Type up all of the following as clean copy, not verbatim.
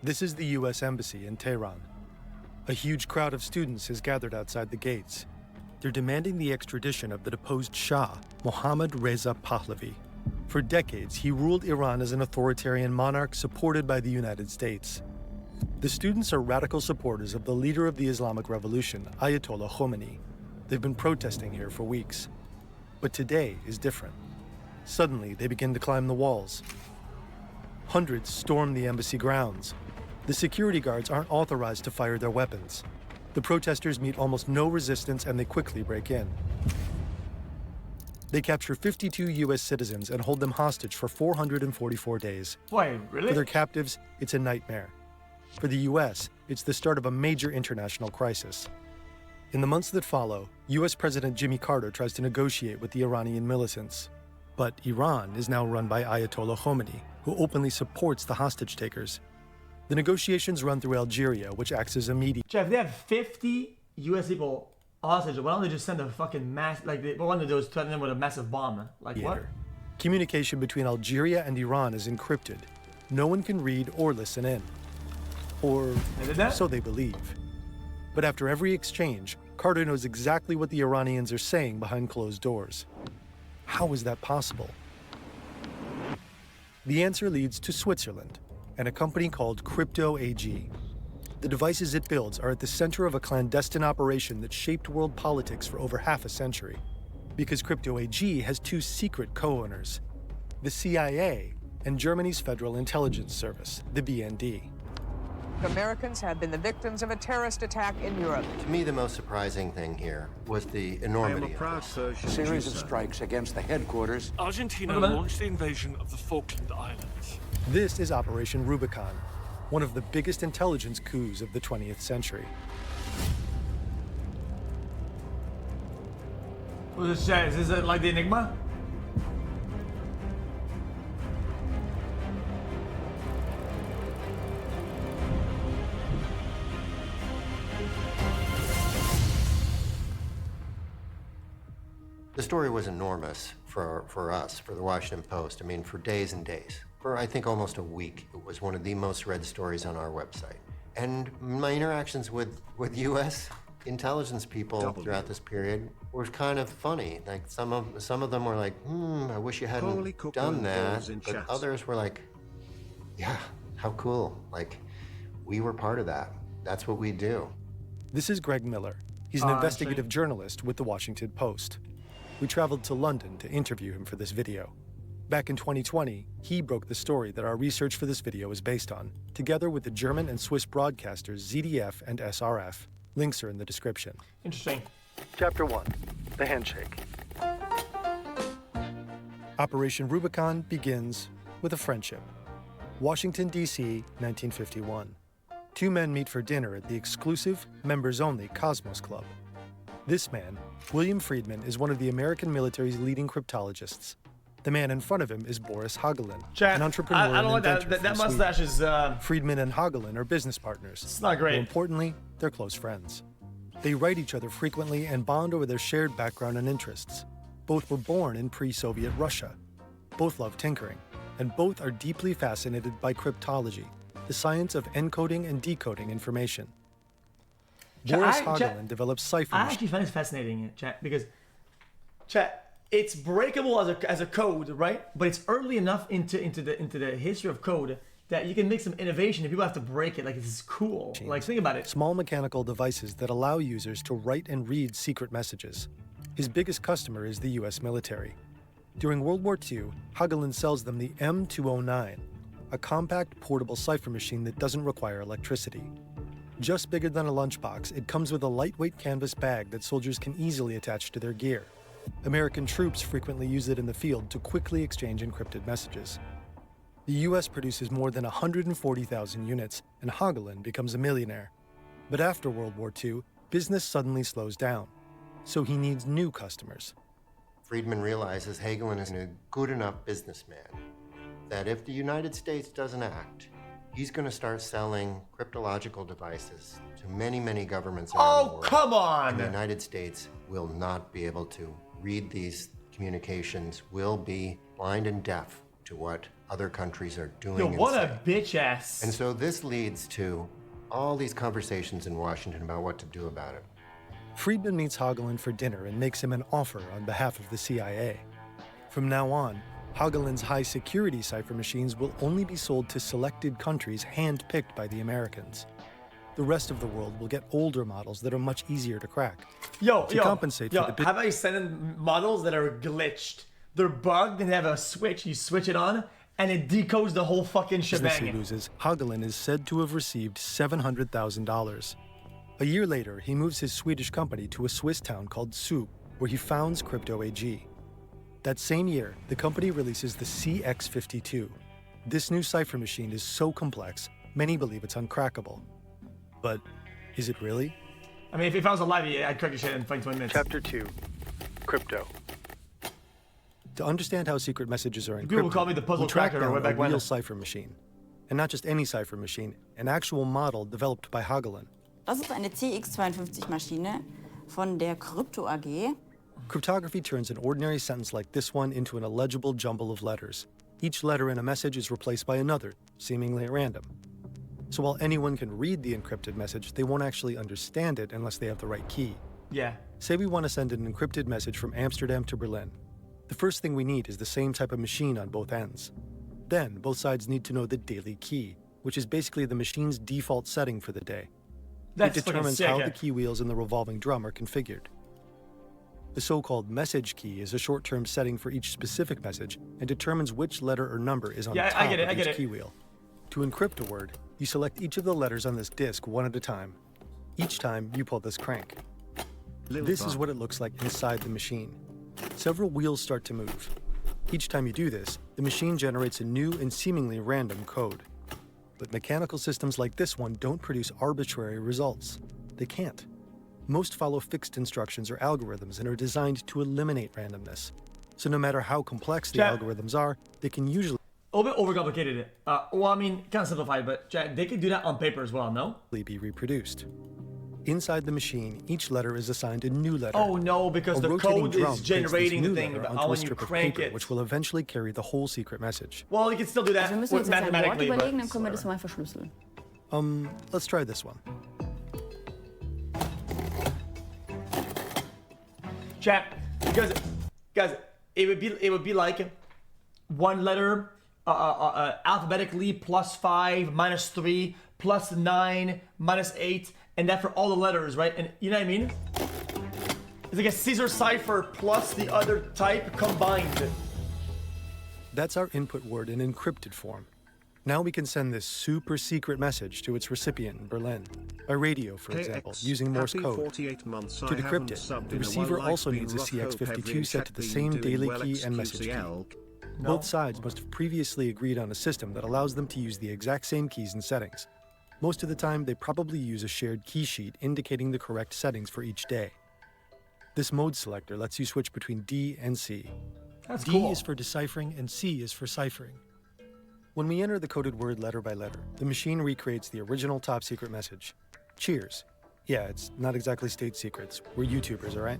This is the U.S. Embassy in Tehran. A huge crowd of students has gathered outside the gates. They're demanding the extradition of the deposed Shah, Mohammad Reza Pahlavi. For decades, he ruled Iran as an authoritarian monarch supported by the United States. The students are radical supporters of the leader of the Islamic Revolution, Ayatollah Khomeini. They've been protesting here for weeks. But today is different. Suddenly, they begin to climb the walls. Hundreds storm the embassy grounds. The security guards aren't authorized to fire their weapons. The protesters meet almost no resistance and they quickly break in. They capture 52 U.S. citizens and hold them hostage for 444 days. Wait, really? For their captives, it's a nightmare. For the U.S., it's the start of a major international crisis. In the months that follow, U.S. President Jimmy Carter tries to negotiate with the Iranian militants. But Iran is now run by Ayatollah Khomeini, who openly supports the hostage-takers. The negotiations run through Algeria, which acts as a mediator. Jeff, they have 50 U.S. people hostage. Why don't they just send a fucking mass, like, one of those threaten them with a massive bomb? Like, what? Communication between Algeria and Iran is encrypted. No one can read or listen in. Or so they believe. But after every exchange, Carter knows exactly what the Iranians are saying behind closed doors. How is that possible? The answer leads to Switzerland and a company called Crypto AG. The devices it builds are at the center of a clandestine operation that shaped world politics for over half a century. Because Crypto AG has two secret co-owners, the CIA and Germany's Federal Intelligence Service, the BND. Americans have been the victims of a terrorist attack in Europe. To me, the most surprising thing here was the enormity of this. A series of strikes against the headquarters. Argentina launched the invasion of the Falkland Islands. This is Operation Rubicon, one of the biggest intelligence coups of the 20th century. What is this? Is it like the Enigma? The story was enormous for us, for the Washington Post. I mean, for days and days. For, I think, almost a week. It was one of the most read stories on our website. And my interactions with U.S. intelligence people throughout this period were kind of funny. Like, some of them were like, I wish you hadn't done that. But others were like, yeah, how cool. Like, we were part of that. That's what we do. This is Greg Miller. He's an investigative journalist with the Washington Post. We traveled to London to interview him for this video. Back in 2020, he broke the story that our research for this video is based on, together with the German and Swiss broadcasters ZDF and SRF. Links are in the description. Interesting. Chapter 1, The Handshake. Operation Rubicon begins with a friendship. Washington, D.C., 1951. Two men meet for dinner at the exclusive, members-only Cosmos Club. This man, William Friedman, is one of the American military's leading cryptologists. The man in front of him is Boris Hagelin, an entrepreneur I don't and like inventor that from mustache is... Friedman and Hagelin are business partners. It's not great. More importantly, they're close friends. They write each other frequently and bond over their shared background and interests. Both were born in pre-Soviet Russia. Both love tinkering, and both are deeply fascinated by cryptology, the science of encoding and decoding information. Boris Hagelin develops cipher I actually find it fascinating, chat, because it's breakable as a code, right? But it's early enough into the history of code that you can make some innovation and people have to break it. Like, this is cool. Like, think about it. Small mechanical devices that allow users to write and read secret messages. His biggest customer is the U.S. military. During World War II, Hagelin sells them the M209, a compact, portable cipher machine that doesn't require electricity. Just bigger than a lunchbox, it comes with a lightweight canvas bag that soldiers can easily attach to their gear. American troops frequently use it in the field to quickly exchange encrypted messages. The U.S. produces more than 140,000 units, and Hagelin becomes a millionaire. But after World War II, business suddenly slows down, so he needs new customers. Friedman realizes Hagelin is a good enough businessman that if the United States doesn't act, he's going to start selling cryptological devices to many, many governments around the world. Oh, come on! And the United States will not be able to read these communications, will be blind and deaf to what other countries are doing. Yo, and what saying. a bitch ass. And so this leads to all these conversations in Washington about what to do about it. Friedman meets Hagelin for dinner and makes him an offer on behalf of the CIA. From now on, Hagelin's high-security cipher machines will only be sold to selected countries hand-picked by the Americans. The rest of the world will get older models that are much easier to crack. To compensate for the how about you send in models that are glitched? They're bugged and they have a switch. You switch it on, and it decodes the whole fucking business he shebang. loses. Hagelin is said to have received $700,000. A year later, he moves his Swedish company to a Swiss town called Zug, where he founds Crypto AG. That same year, the company releases the CX52. This new cipher machine is so complex, many believe it's uncrackable. But is it really? I mean, if I was alive, I'd crack your shit in 20 minutes. Chapter 2. Crypto. To understand how secret messages are encrypted, People call me the puzzle we track cracker down way back a when. real cipher machine. And not just any cipher machine, an actual model developed by Hagelin. Das ist eine CX52-Maschine von der Krypto AG. Cryptography turns an ordinary sentence like this one into an illegible jumble of letters. Each letter in a message is replaced by another, seemingly at random. So while anyone can read the encrypted message, they won't actually understand it unless they have the right key. Yeah. Say we want to send an encrypted message from Amsterdam to Berlin. The first thing we need is the same type of machine on both ends. Then, both sides need to know the daily key, which is basically the machine's default setting for the day. That's It determines fucking how sick. the key wheels in the revolving drum are configured. The so-called message key is a short-term setting for each specific message and determines which letter or number is on Yeah, the I top get it, of I get each it. key wheel. To encrypt a word, you select each of the letters on this disk one at a time. Each time, you pull this crank. This is what it looks like inside the machine. Several wheels start to move. Each time you do this, the machine generates a new and seemingly random code. But mechanical systems like this one don't produce arbitrary results. They can't. Most follow fixed instructions or algorithms and are designed to eliminate randomness. So no matter how complex the Jack. algorithms are, they can usually A little bit overcomplicated. Well, I mean, kind of simplified, but Jack, they could do that on paper as well, no? be reproduced. Inside the machine, each letter is assigned a new letter. Oh no, because A the rotating code drum is takes this generating the new thing, letter but onto a when you strip of crank paper, it. which will eventually carry the whole secret message. Well, you can still do that Wir müssen uns jetzt ein Wort mathematically, überlegen, dann but können wir das mal verschlüsseln. Let's try this one. Chat, guys, it would be like one letter alphabetically +5, -3, +9, -8, and that for all the letters, right? And you know what I mean? It's like a Caesar cipher plus the other type combined. That's our input word in encrypted form. Now we can send this super secret message to its recipient in Berlin, by radio, for example, using Morse code. To decrypt it, the receiver also needs a CX52 set to the same daily key and message key. Both sides must have previously agreed on a system that allows them to use the exact same keys and settings. Most of the time, they probably use a shared key sheet indicating the correct settings for each day. This mode selector lets you switch between D and C. That's D cool. is for deciphering and C is for ciphering. When we enter the coded word letter by letter, the machine recreates the original top secret message. Cheers. Yeah, it's not exactly state secrets. We're YouTubers, all right?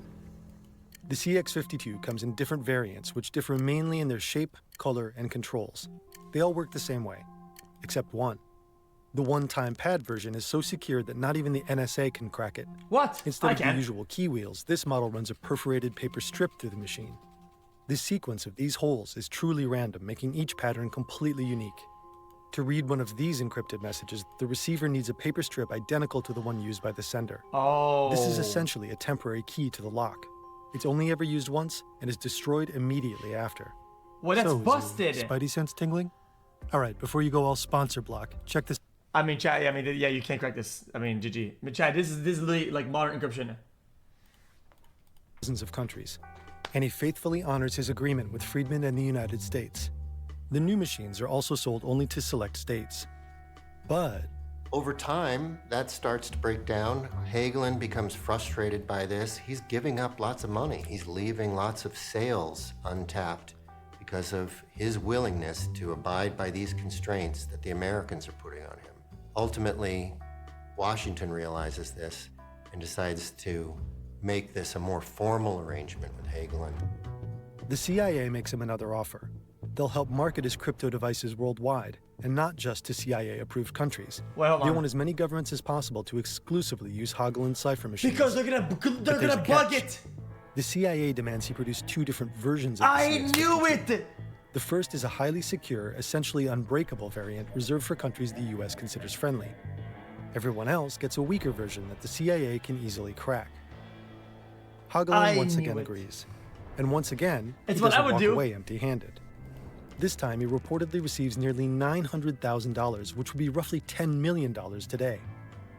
The CX52 comes in different variants, which differ mainly in their shape, color, and controls. They all work the same way, except one. The one-time pad version is so secure that not even the NSA can crack it. What? Instead I of the can. usual key wheels, this model runs a perforated paper strip through the machine. This sequence of these holes is truly random, making each pattern completely unique. To read one of these encrypted messages, the receiver needs a paper strip identical to the one used by the sender. Oh. This is essentially a temporary key to the lock. It's only ever used once and is destroyed immediately after. Well, that's So, is your busted. Spidey sense tingling? All right, before you go all sponsor block, check this. I mean, chat. Yeah, I mean, yeah, you can't crack this. I mean, GG. I mean, chat. This is literally like modern encryption. Dozens of countries, and he faithfully honors his agreement with Friedman and the United States. The new machines are also sold only to select states. But Over time, that starts to break down. Hagelin becomes frustrated by this. He's giving up lots of money. He's leaving lots of sales untapped because of his willingness to abide by these constraints that the Americans are putting on him. Ultimately, Washington realizes this and decides to make this a more formal arrangement with Hagelin. the CIA makes him another offer. they'll help market his crypto devices worldwide, and not just to CIA-approved countries. Well, hold They on. want as many governments as possible to exclusively use Hagelin's cipher machines. Because they're there's gonna a bug catch. it. The CIA demands he produce 2 different versions of the I CX52. knew it. The first is a highly secure, essentially unbreakable variant reserved for countries the US considers friendly. Everyone else gets a weaker version that the CIA can easily crack. Hagelin I once knew again it. agrees. And once again, It's he what I doesn't would walk do. away empty-handed. This time, he reportedly receives nearly $900,000, which would be roughly $10 million today.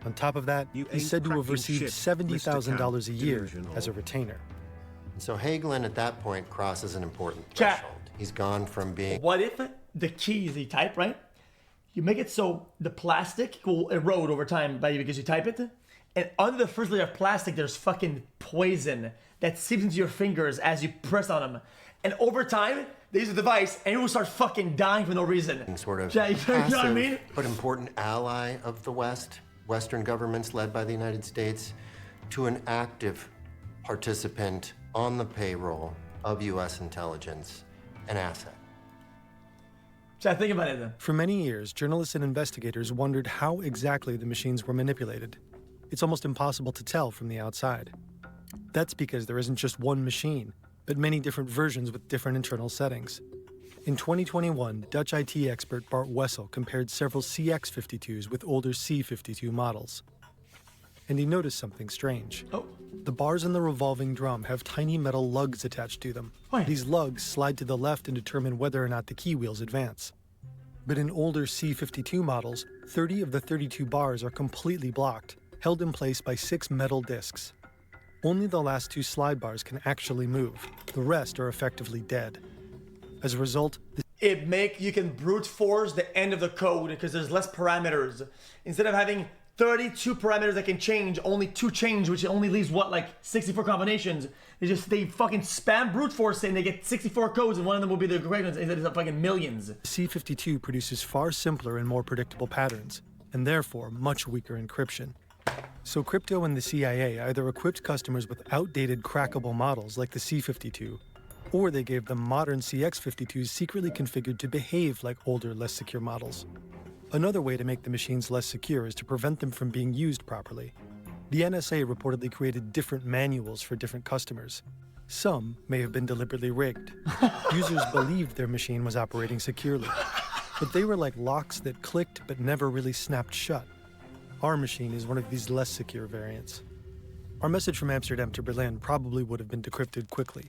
On top of that, You he's ain't said to have cracking received shit, $70,000 a Mr. year Delusional. as a retainer. And so Hagelin at that point crosses an important Chat. threshold. He's gone from being What if the keys you type, right? You make it so the plastic will erode over time because you type it, and under the first layer of plastic, there's fucking poison that seeps into your fingers as you press on them. And over time, they use the device, and you will start fucking dying for no reason. sort of Yeah, you know what I mean? but important ally of the West, Western governments led by the United States, to an active participant on the payroll of U.S. intelligence, an asset. So think about it then. For many years, journalists and investigators wondered how exactly the machines were manipulated. It's almost impossible to tell from the outside. That's because there isn't just one machine, but many different versions with different internal settings. In 2021, Dutch IT expert Bart Wessel compared several CX52s with older C52 models. And he noticed something strange. Oh. The bars in the revolving drum have tiny metal lugs attached to them. Why? These lugs slide to the left and determine whether or not the key wheels advance. But in older C52 models, 30 of the 32 bars are completely blocked, held in place by 6 metal discs. Only the last 2 slide bars can actually move. The rest are effectively dead. As a result, You can brute force the end of the code because there's less parameters. Instead of having 32 parameters that can change, only 2 change, which only leaves like 64 combinations. They fucking spam brute force it and they get 64 codes, and one of them will be the correct ones instead of fucking millions. C52 produces far simpler and more predictable patterns, and therefore much weaker encryption. So crypto and the CIA either equipped customers with outdated crackable models like the C52, or they gave them modern CX52s secretly configured to behave like older, less secure models. Another way to make the machines less secure is to prevent them from being used properly. The NSA reportedly created different manuals for different customers. Some may have been deliberately rigged. Users believed their machine was operating securely, but they were like locks that clicked but never really snapped shut. Our machine is one of these less secure variants. Our message from Amsterdam to Berlin probably would have been decrypted quickly.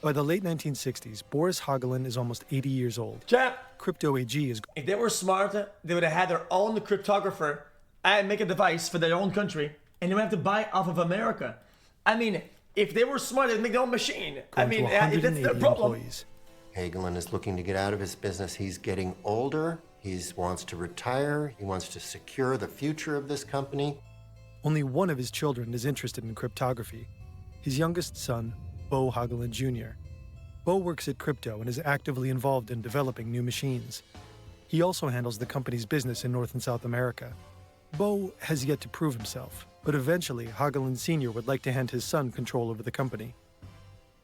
By the late 1960s, Boris Hagelin is almost 80 years old. Chat. Crypto AG is If they were smart, they would have had their own cryptographer and make a device for their own country, and they would have to buy off of America. I mean, if they were smart, they'd make their own machine. I going mean, to that's 180 their problem. employees. Hagelin is looking to get out of his business. He's getting older. He wants to retire. He wants to secure the future of this company. Only one of his children is interested in cryptography. His youngest son, Bo Hagelin Jr. Bo works at crypto and is actively involved in developing new machines. He also handles the company's business in North and South America. Bo has yet to prove himself, but eventually Hagelin Sr. would like to hand his son control over the company.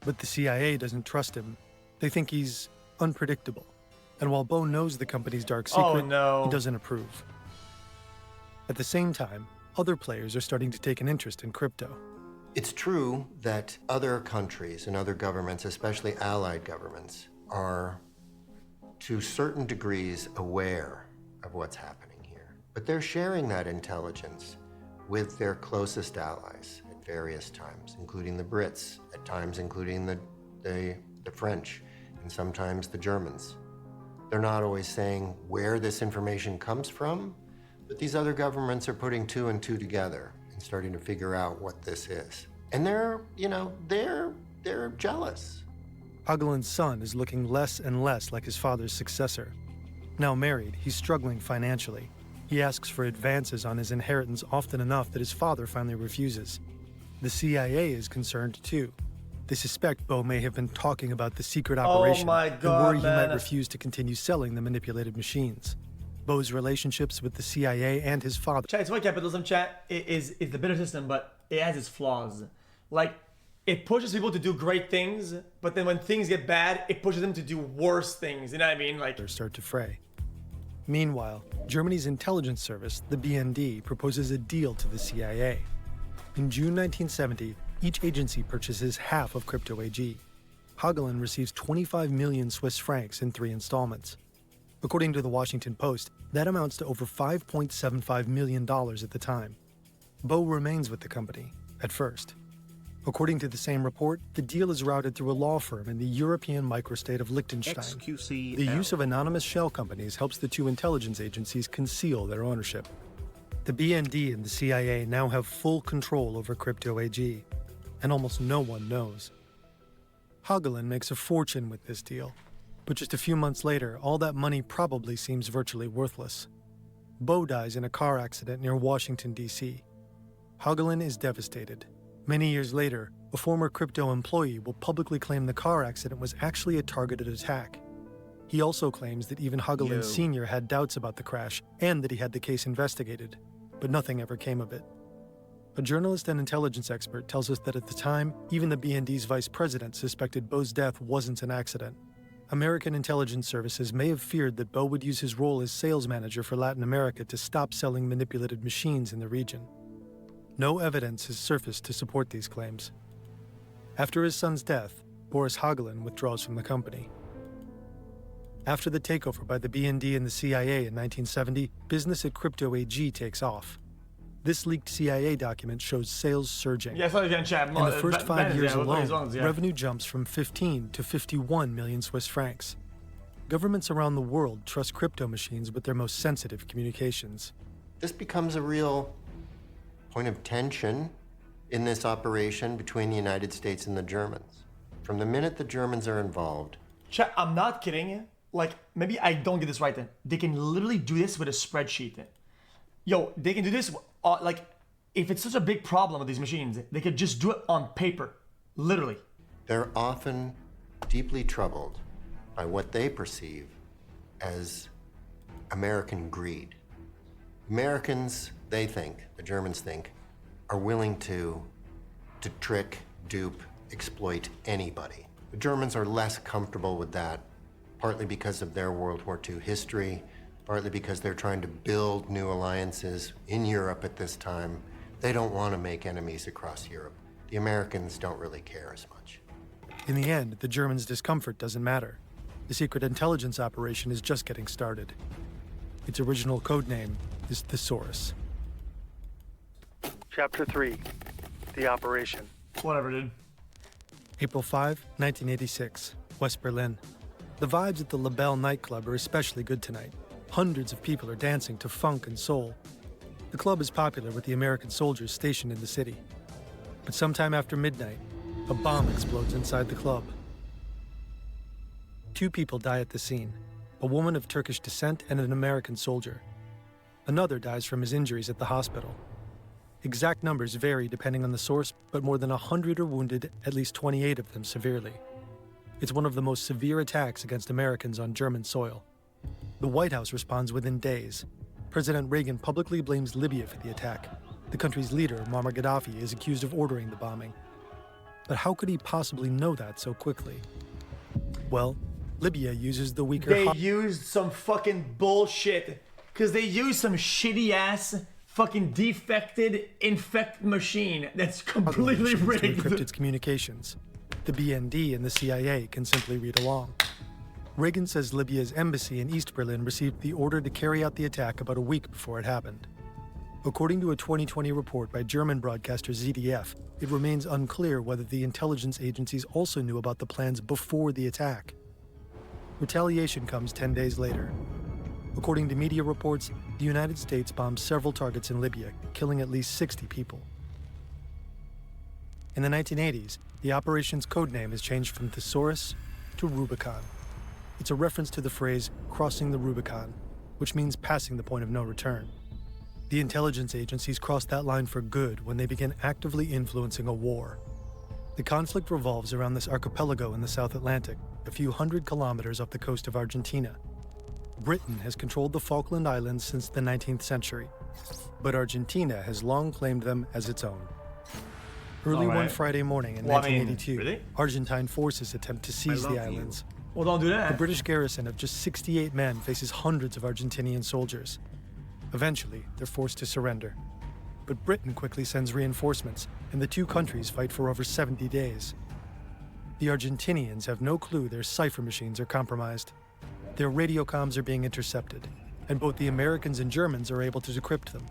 But the CIA doesn't trust him. They think he's unpredictable. And while Bo knows the company's dark secret, no. he doesn't approve. At the same time, other players are starting to take an interest in crypto. It's true that other countries and other governments, especially allied governments, are to certain degrees aware of what's happening here. But they're sharing that intelligence with their closest allies at various times, including the Brits, at times including the French, and sometimes the Germans. They're not always saying where this information comes from, but these other governments are putting 2 and 2 together and starting to figure out what this is. And they're jealous. Hagelin's son is looking less and less like his father's successor. Now married, he's struggling financially. He asks for advances on his inheritance often enough that his father finally refuses. The CIA is concerned too. They suspect Bo may have been talking about the secret operation my and God, worry he man. might refuse to continue selling the manipulated machines. Bo's relationships with the CIA and his father. Chat, it's white capitalism, chat, is the better system, but it has its flaws. Like, it pushes people to do great things, but then when things get bad, it pushes them to do worse things. You know what I mean? Like, start to fray. Meanwhile, Germany's intelligence service, the BND, proposes a deal to the CIA. In June 1970, each agency purchases half of Crypto AG. Hagelin receives 25 million Swiss francs in 3 installments. According to the Washington Post, that amounts to over $5.75 million at the time. Bo remains with the company, at first. According to the same report, the deal is routed through a law firm in the European microstate of Liechtenstein. xQcL. The use of anonymous shell companies helps the two intelligence agencies conceal their ownership. The BND and the CIA now have full control over Crypto AG, and almost no one knows. Hagelin makes a fortune with this deal, but just a few months later, all that money probably seems virtually worthless. Bo dies in a car accident near Washington, D.C. Hagelin is devastated. Many years later, a former crypto employee will publicly claim the car accident was actually a targeted attack. He also claims that even Hagelin Sr. had doubts about the crash and that he had the case investigated, but nothing ever came of it. A journalist and intelligence expert tells us that at the time, even the BND's vice president suspected Bo's death wasn't an accident. American intelligence services may have feared that Bo would use his role as sales manager for Latin America to stop selling manipulated machines in the region. No evidence has surfaced to support these claims. After his son's death, Boris Hagelin withdraws from the company. After the takeover by the BND and the CIA in 1970, business at Crypto AG takes off. This leaked CIA document shows sales surging. yeah, I thought you were gonna chat. In the first 5 years alone, yeah. revenue jumps from 15 to 51 million Swiss francs. Governments around the world trust crypto machines with their most sensitive communications. This becomes a real point of tension in this operation between the United States and the Germans. From the minute the Germans are involved. Chat, I'm not kidding. Like, maybe I don't get this right then. They can literally do this with a spreadsheet. Yo, they can do this, like, if it's such a big problem with these machines, they could just do it on paper. Literally. They're often deeply troubled by what they perceive as American greed. Americans, they think, the Germans think, are willing to trick, dupe, exploit anybody. The Germans are less comfortable with that, partly because of their World War II history, partly because they're trying to build new alliances in Europe at this time. They don't want to make enemies across Europe. The Americans don't really care as much. In the end, the Germans' discomfort doesn't matter. The secret intelligence operation is just getting started. Its original code name is Thesaurus. Chapter 3, The Operation. Whatever, dude. April 5, 1986, West Berlin. The vibes at the Labelle nightclub are especially good tonight. Hundreds of people are dancing to funk and soul. The club is popular with the American soldiers stationed in the city. But sometime after midnight, a bomb explodes inside the club. 2 people die at the scene, a woman of Turkish descent and an American soldier. Another dies from his injuries at the hospital. Exact numbers vary depending on the source, but more than 100 are wounded, at least 28 of them severely. It's one of the most severe attacks against Americans on German soil. The White House responds within days. President Reagan publicly blames Libya for the attack. The country's leader, Muammar Gaddafi, is accused of ordering the bombing. But how could he possibly know that so quickly? Well, Libya uses the weaker... They used some fucking bullshit. Because they used some shitty-ass, fucking defected, infected machine that's completely to rigged. encrypt its communications. The BND and the CIA can simply read along. Reagan says Libya's embassy in East Berlin received the order to carry out the attack about a week before it happened. According to a 2020 report by German broadcaster ZDF, it remains unclear whether the intelligence agencies also knew about the plans before the attack. Retaliation comes 10 days later. According to media reports, the United States bombed several targets in Libya, killing at least 60 people. In the 1980s, the operation's codename is changed from Thesaurus to Rubicon. It's a reference to the phrase crossing the Rubicon, which means passing the point of no return. The intelligence agencies crossed that line for good when they began actively influencing a war. The conflict revolves around this archipelago in the South Atlantic, a few hundred kilometers off the coast of Argentina. Britain has controlled the Falkland Islands since the 19th century, but Argentina has long claimed them as its own. Early one Alright. Friday morning in Well, I mean, 1982, really? Argentine forces attempt to seize the islands. Well, don't do The that. British garrison of just 68 men faces hundreds of Argentinian soldiers. Eventually, they're forced to surrender. But Britain quickly sends reinforcements, and the two countries fight for over 70 days. The Argentinians have no clue their cipher machines are compromised. Their radio comms are being intercepted, and both the Americans and Germans are able to decrypt them.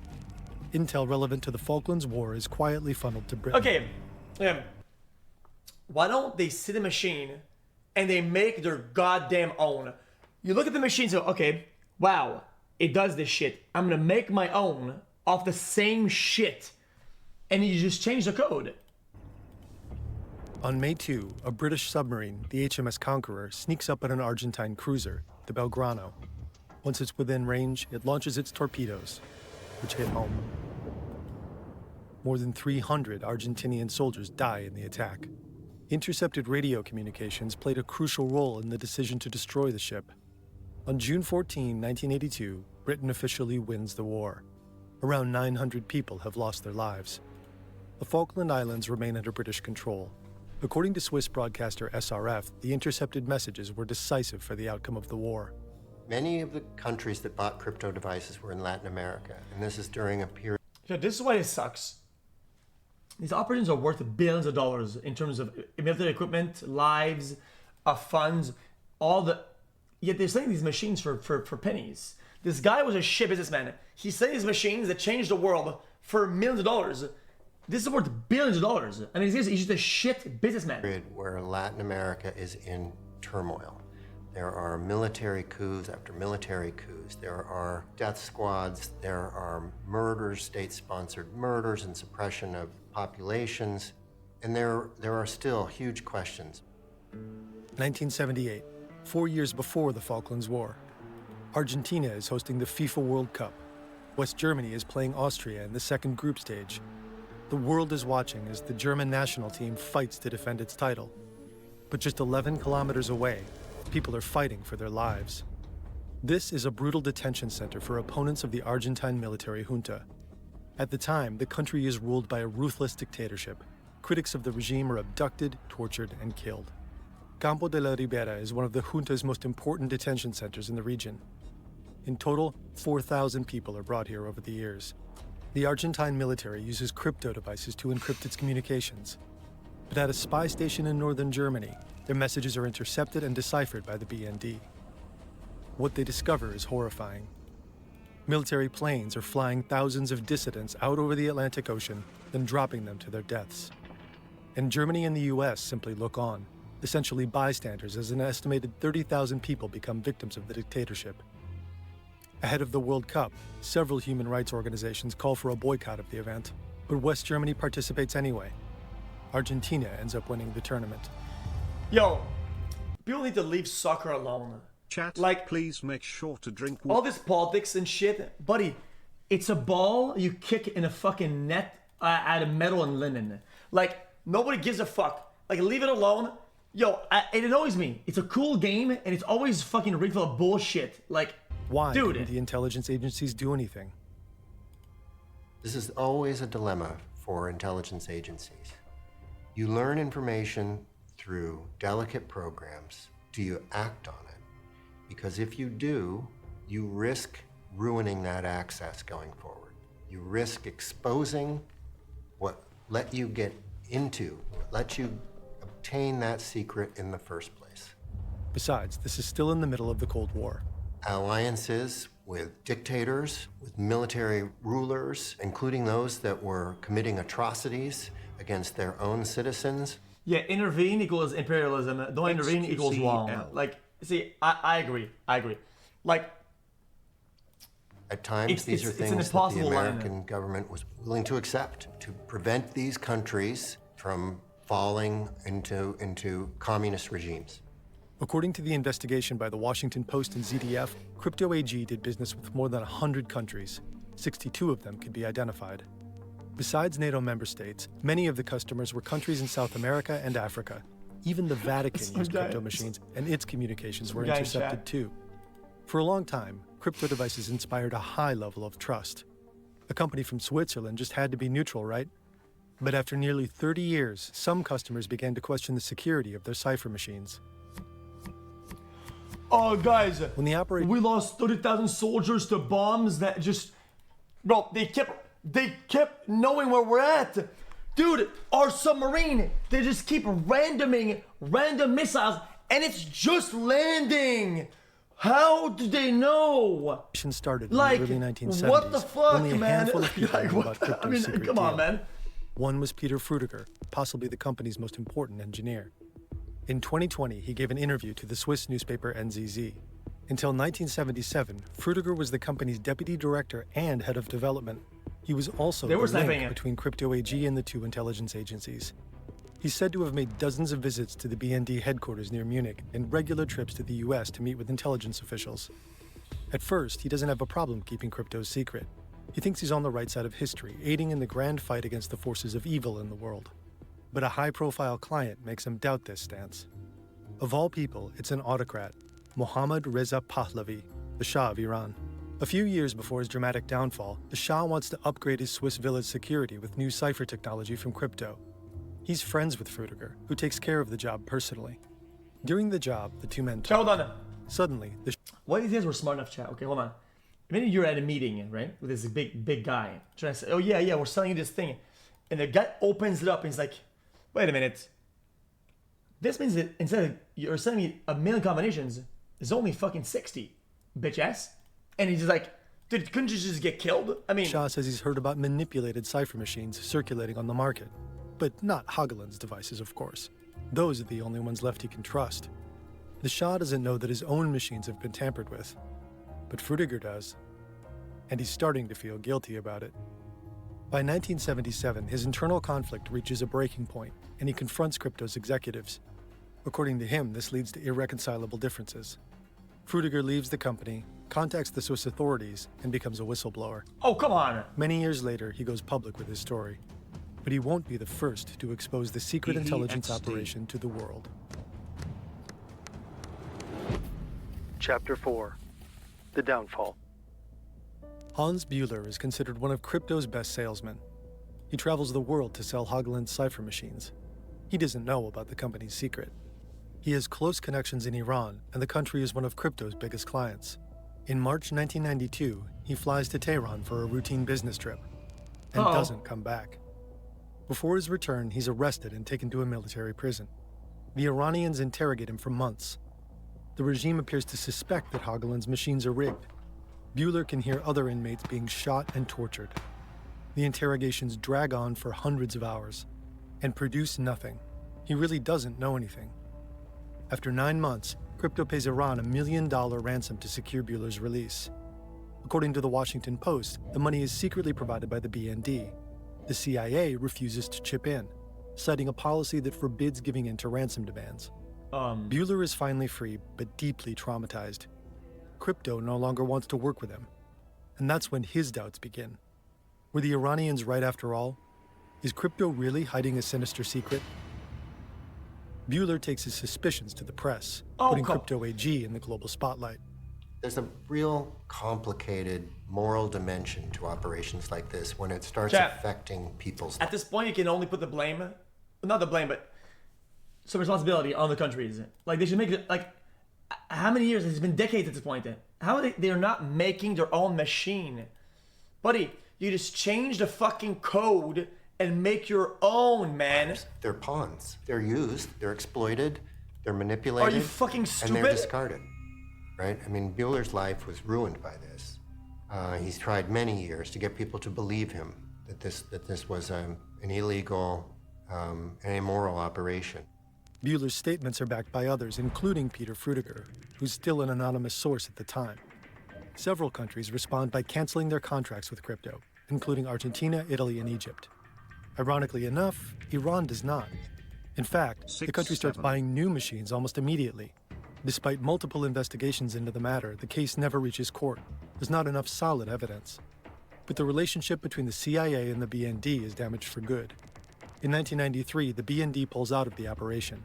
Intel relevant to the Falklands War is quietly funneled to Britain. Okay, why don't they sit a machine and they make their goddamn own? You look at the machine and say, okay, wow, it does this shit. I'm gonna make my own off the same shit. And you just change the code. On May 2, a British submarine, the HMS Conqueror, sneaks up on an Argentine cruiser, the Belgrano. Once it's within range, it launches its torpedoes, which hit home. More than 300 Argentinian soldiers die in the attack. Intercepted radio communications played a crucial role in the decision to destroy the ship. On June 14, 1982, Britain officially wins the war. Around 900 people have lost their lives. The Falkland Islands remain under British control. According to Swiss broadcaster SRF, the intercepted messages were decisive for the outcome of the war. Many of the countries that bought crypto devices were in Latin America, and this is during a period. Yeah, this is why it sucks. These operations are worth billions of dollars in terms of military equipment, lives, funds, all the. Yet they're selling these machines for pennies. This guy was a shit businessman. He's selling these machines that changed the world for millions of dollars. This is worth billions of dollars. I mean, he's just a shit businessman. Period where Latin America is in turmoil. There are military coups after military coups. There are death squads. There are murders, state-sponsored murders and suppression of populations. And there are still huge questions. 1978, 4 years before the Falklands War. Argentina is hosting the FIFA World Cup. West Germany is playing Austria in the second group stage. The world is watching as the German national team fights to defend its title. But just 11 kilometers away, people are fighting for their lives. This is a brutal detention center for opponents of the Argentine military junta. At the time, the country is ruled by a ruthless dictatorship. Critics of the regime are abducted, tortured, and killed. Campo de la Ribera is one of the junta's most important detention centers in the region. In total, 4,000 people are brought here over the years. The Argentine military uses crypto devices to encrypt its communications. But at a spy station in northern Germany, their messages are intercepted and deciphered by the BND. What they discover is horrifying. Military planes are flying thousands of dissidents out over the Atlantic Ocean, then dropping them to their deaths. And Germany and the US simply look on, essentially bystanders as an estimated 30,000 people become victims of the dictatorship. Ahead of the World Cup, several human rights organizations call for a boycott of the event, but West Germany participates anyway. Argentina ends up winning the tournament. Yo, people need to leave soccer alone. Chat, like, please make sure to drink all this politics and shit. Buddy, it's a ball you kick in a fucking net out of metal and linen. Like, nobody gives a fuck. Like, leave it alone. Yo, it annoys me. It's a cool game, and it's always fucking rigged full of bullshit. Like, why dude, didn't the intelligence agencies do anything? This is always a dilemma for intelligence agencies. You learn information through delicate programs. Do you act on it? Because if you do, you risk ruining that access going forward. You risk exposing what let you get into, what let you obtain that secret in the first place. Besides, this is still in the middle of the Cold War. Alliances with dictators, with military rulers, including those that were committing atrocities against their own citizens. Yeah, intervene equals imperialism. Don't intervene equals wrong. Like, see, I agree. Like, at times, these are things that the American government was willing to accept to prevent these countries from falling into communist regimes. According to the investigation by the Washington Post and ZDF, Crypto AG did business with more than 100 countries. 62 of them could be identified. Besides NATO member states, many of the customers were countries in South America and Africa. Even the Vatican used crypto machines, and its communications were intercepted too. For a long time, crypto devices inspired a high level of trust. A company from Switzerland just had to be neutral, right? But after nearly 30 years, some customers began to question the security of their cipher machines. Oh, guys, When the operation we lost 30,000 soldiers to bombs that just, bro, they kept knowing where we're at. Dude, our submarine, they just keep randoming random missiles and it's just landing. How do they know? started in Like, the early 1970s, what the fuck, only a man? handful of people Like, knew what about the- crypto's I mean, secret come on, deal. man. One was Peter Frutiger, possibly the company's most important engineer. In 2020, he gave an interview to the Swiss newspaper NZZ. Until 1977, Frutiger was the company's deputy director and head of development. He was also They the were sniping link it. between Crypto AG and the two intelligence agencies. He's said to have made dozens of visits to the BND headquarters near Munich and regular trips to the US to meet with intelligence officials. At first, he doesn't have a problem keeping crypto secret. He thinks he's on the right side of history, aiding in the grand fight against the forces of evil in the world. But a high-profile client makes him doubt this stance. Of all people, it's an autocrat, Mohammad Reza Pahlavi, the Shah of Iran. A few years before his dramatic downfall, the Shah wants to upgrade his Swiss village security with new cipher technology from crypto. He's friends with Frutiger, who takes care of the job personally. During the job, the two men talk. Hold on. Suddenly, the What if these guys were smart enough, chat? Okay, hold on. Maybe you're at a meeting, right, with this big guy trying to say, "Oh yeah, we're selling you this thing," and the guy opens it up and he's like, "Wait a minute. This means that instead of you're selling me 1,000,000 combinations, there's only fucking 60, bitch ass." And he's just like, "Dude, couldn't you just get killed?" I mean, Shah says he's heard about manipulated cipher machines circulating on the market, but not Hageland's devices, of course. Those are the only ones left he can trust. The Shah doesn't know that his own machines have been tampered with, but Frutiger does, and he's starting to feel guilty about it. By 1977, his internal conflict reaches a breaking point, and he confronts crypto's executives. According to him, this leads to irreconcilable differences. Frutiger leaves the company, contacts the Swiss authorities, and becomes a whistleblower. oh come on. Many years later, he goes public with his story. But he won't be the first to expose the secret intelligence operation to the world. Chapter 4. The Downfall. Hans Buehler is considered one of crypto's best salesmen. He travels the world to sell Hageland's cipher machines. He doesn't know about the company's secret. He has close connections in Iran, and the country is one of crypto's biggest clients. In March 1992, he flies to Tehran for a routine business trip and doesn't come back. Before his return, he's arrested and taken to a military prison. The Iranians interrogate him for months. The regime appears to suspect that Hageland's machines are rigged. Buehler can hear other inmates being shot and tortured. The interrogations drag on for hundreds of hours and produce nothing. He really doesn't know anything. After 9 months, crypto pays Iran $1 million ransom to secure Buehler's release. According to the Washington Post, the money is secretly provided by the BND. The CIA refuses to chip in, citing a policy that forbids giving in to ransom demands. Buehler is finally free, but deeply traumatized. Crypto no longer wants to work with him. And that's when his doubts begin. Were the Iranians right after all? Is crypto really hiding a sinister secret? Buehler takes his suspicions to the press, putting Crypto AG in the global spotlight. There's a real complicated moral dimension to operations like this when it starts Chat. affecting people's At this point, you can only put the blame, not the blame, but some responsibility on the countries. Like, they should make it, like, how many years? It's been decades at this point. How are they're not making their own machine? Buddy, you just change the fucking code and make your own, man. They're pawns. They're used, they're exploited, they're manipulated. Are you fucking And stupid? they're discarded, right? I mean, Buehler's life was ruined by this. He's tried many years to get people to believe him, that this was an illegal, an immoral operation. Buehler's statements are backed by others, including Peter Frutiger, who's still an anonymous source at the time. Several countries respond by canceling their contracts with crypto, including Argentina, Italy, and Egypt. Ironically enough, Iran does not. In fact, the country starts buying new machines almost immediately. Despite multiple investigations into the matter, the case never reaches court. There's not enough solid evidence. But the relationship between the CIA and the BND is damaged for good. In 1993, the BND pulls out of the operation.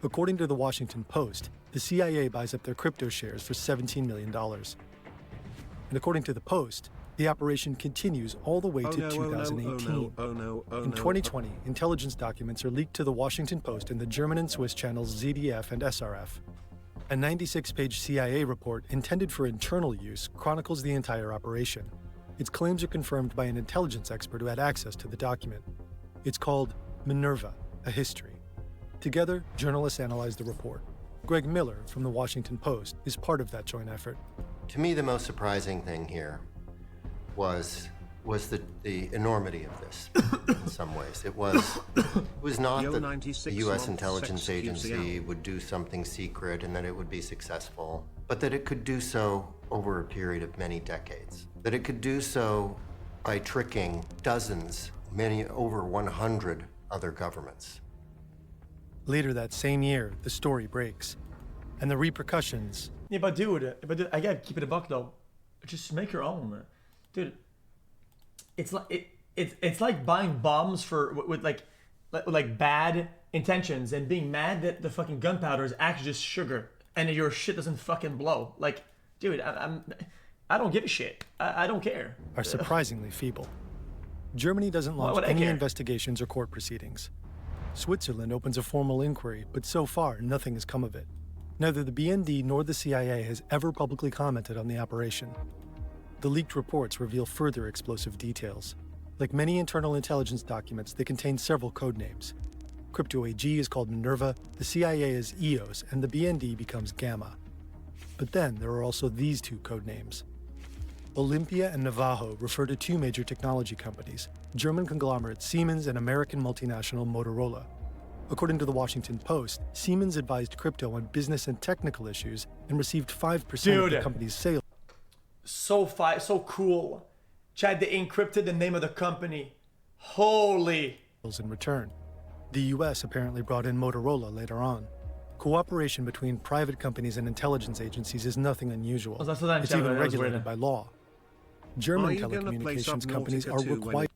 According to the Washington Post, the CIA buys up their crypto shares for $17 million. And according to the Post, The operation continues all the way to 2018. In 2020, intelligence documents are leaked to the Washington Post and the German and Swiss channels ZDF and SRF. A 96-page CIA report intended for internal use chronicles the entire operation. Its claims are confirmed by an intelligence expert who had access to the document. It's called Minerva, A History. Together, journalists analyzed the report. Greg Miller from the Washington Post is part of that joint effort. To me, the most surprising thing here was the enormity of this in some ways. It was not that the U.S. intelligence agency would do something secret and that it would be successful, but that it could do so over a period of many decades. That it could do so by tricking dozens, many over 100 other governments. Later that same year, the story breaks, and the repercussions. Yeah, but dude, I gotta keep it a buck though. Just make your own, dude. It's like buying bombs with bad intentions and being mad that the fucking gunpowder is actually just sugar and your shit doesn't fucking blow. Like, dude, I don't give a shit. I don't care. Are surprisingly feeble. Germany doesn't launch any investigations or court proceedings. Switzerland opens a formal inquiry, but so far nothing has come of it. Neither the BND nor the CIA has ever publicly commented on the operation. The leaked reports reveal further explosive details. Like many internal intelligence documents, they contain several code names. Crypto AG is called Minerva, the CIA is EOS, and the BND becomes Gamma. But then there are also these two code names. Olympia and Navajo refer to two major technology companies, German conglomerate Siemens and American multinational Motorola. According to the Washington Post, Siemens advised crypto on business and technical issues and received 5% of the company's sales. So cool. Chad, they encrypted the name of the company. Holy. In return. The US apparently brought in Motorola later on. Cooperation between private companies and intelligence agencies is nothing unusual. It's even regulated by law. German telecommunications companies are required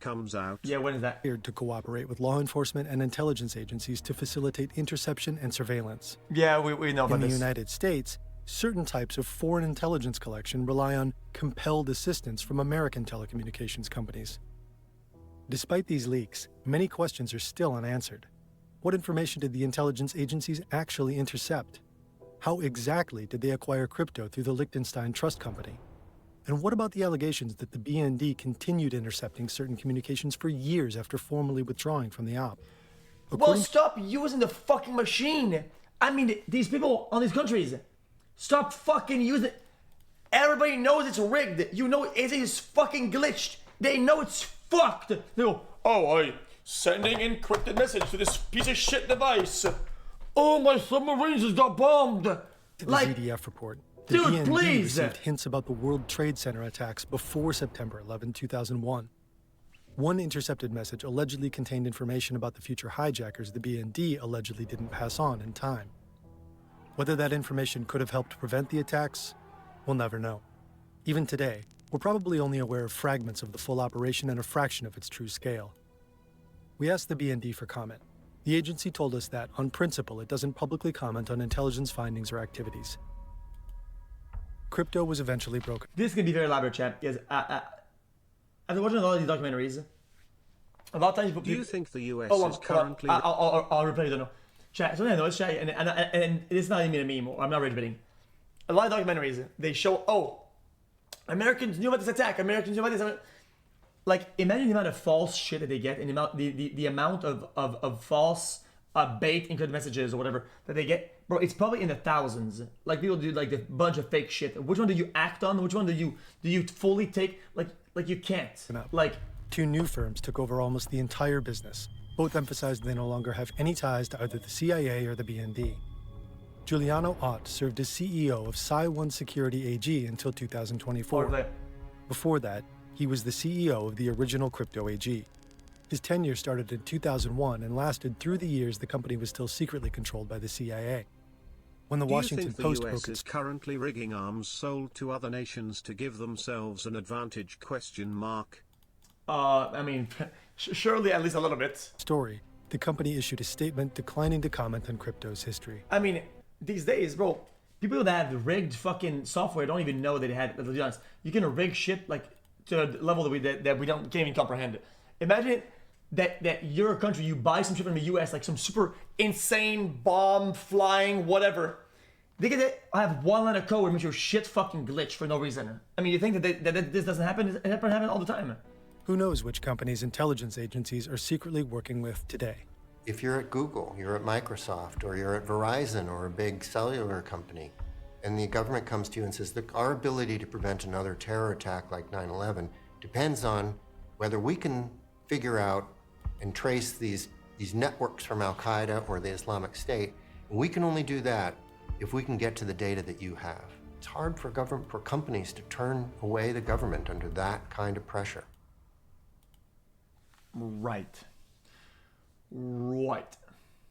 when is that? to cooperate with law enforcement and intelligence agencies to facilitate interception and surveillance. Yeah, we know about this. In the United States, certain types of foreign intelligence collection rely on compelled assistance from American telecommunications companies. Despite these leaks, many questions are still unanswered. What information did the intelligence agencies actually intercept? How exactly did they acquire crypto through the Liechtenstein Trust Company? And what about the allegations that the BND continued intercepting certain communications for years after formally withdrawing from the op? Well, stop using the fucking machine. I mean, these people on these countries, stop fucking using it. Everybody knows it's rigged. You know it is fucking glitched. They know it's fucked. They go, oh, I sending encrypted message to this piece of shit device. Oh, my submarines just got bombed. To the ZDF report. The BND received hints about the World Trade Center attacks before September 11, 2001. One intercepted message allegedly contained information about the future hijackers the BND allegedly didn't pass on in time. Whether that information could have helped prevent the attacks, we'll never know. Even today, we're probably only aware of fragments of the full operation and a fraction of its true scale. We asked the BND for comment. The agency told us that, on principle, it doesn't publicly comment on intelligence findings or activities. Crypto was eventually broken. This is going to be very elaborate, chat, because I've been watching a lot of these documentaries. A lot of times people... Do you think the US is currently... I'll reply, I don't know. Chat, something I know, it's chat, and it's not even a meme, or I'm not ready bidding. A lot of documentaries, they show, Americans knew about this attack, Americans knew about this... Like, imagine the amount of false shit that they get, and the amount of false bait encrypted messages or whatever that they get. Bro, it's probably in the thousands. Like, people do like a bunch of fake shit. Which one do you act on? Which one do you fully take? Like you can't. Like, two new firms took over almost the entire business. Both emphasized they no longer have any ties to either the CIA or the BND. Giuliano Ott served as CEO of Psi-One Security AG until 2024. Before that, he was the CEO of the original Crypto AG. His tenure started in 2001 and lasted through the years the company was still secretly controlled by the CIA. When the Washington Post the US is currently rigging arms sold to other nations to give themselves an advantage? ? I mean, surely at least a little bit. Story, the company issued a statement declining to comment on crypto's history. I mean, these days, bro, people that have rigged fucking software don't even know that they had. Let's be honest, you can rig shit like to a level that we can't even comprehend. Imagine that you're a country, you buy some shit from the U.S., like some super insane bomb flying whatever. They get have one line of code that makes your shit fucking glitch for no reason. I mean, you think that this doesn't happen? It happens all the time. Who knows which companies intelligence agencies are secretly working with today? If you're at Google, you're at Microsoft, or you're at Verizon or a big cellular company, and the government comes to you and says, look, our ability to prevent another terror attack like 9/11 depends on whether we can figure out and trace these networks from Al-Qaeda or the Islamic State. And we can only do that if we can get to the data that you have. It's hard for companies to turn away the government under that kind of pressure. Right.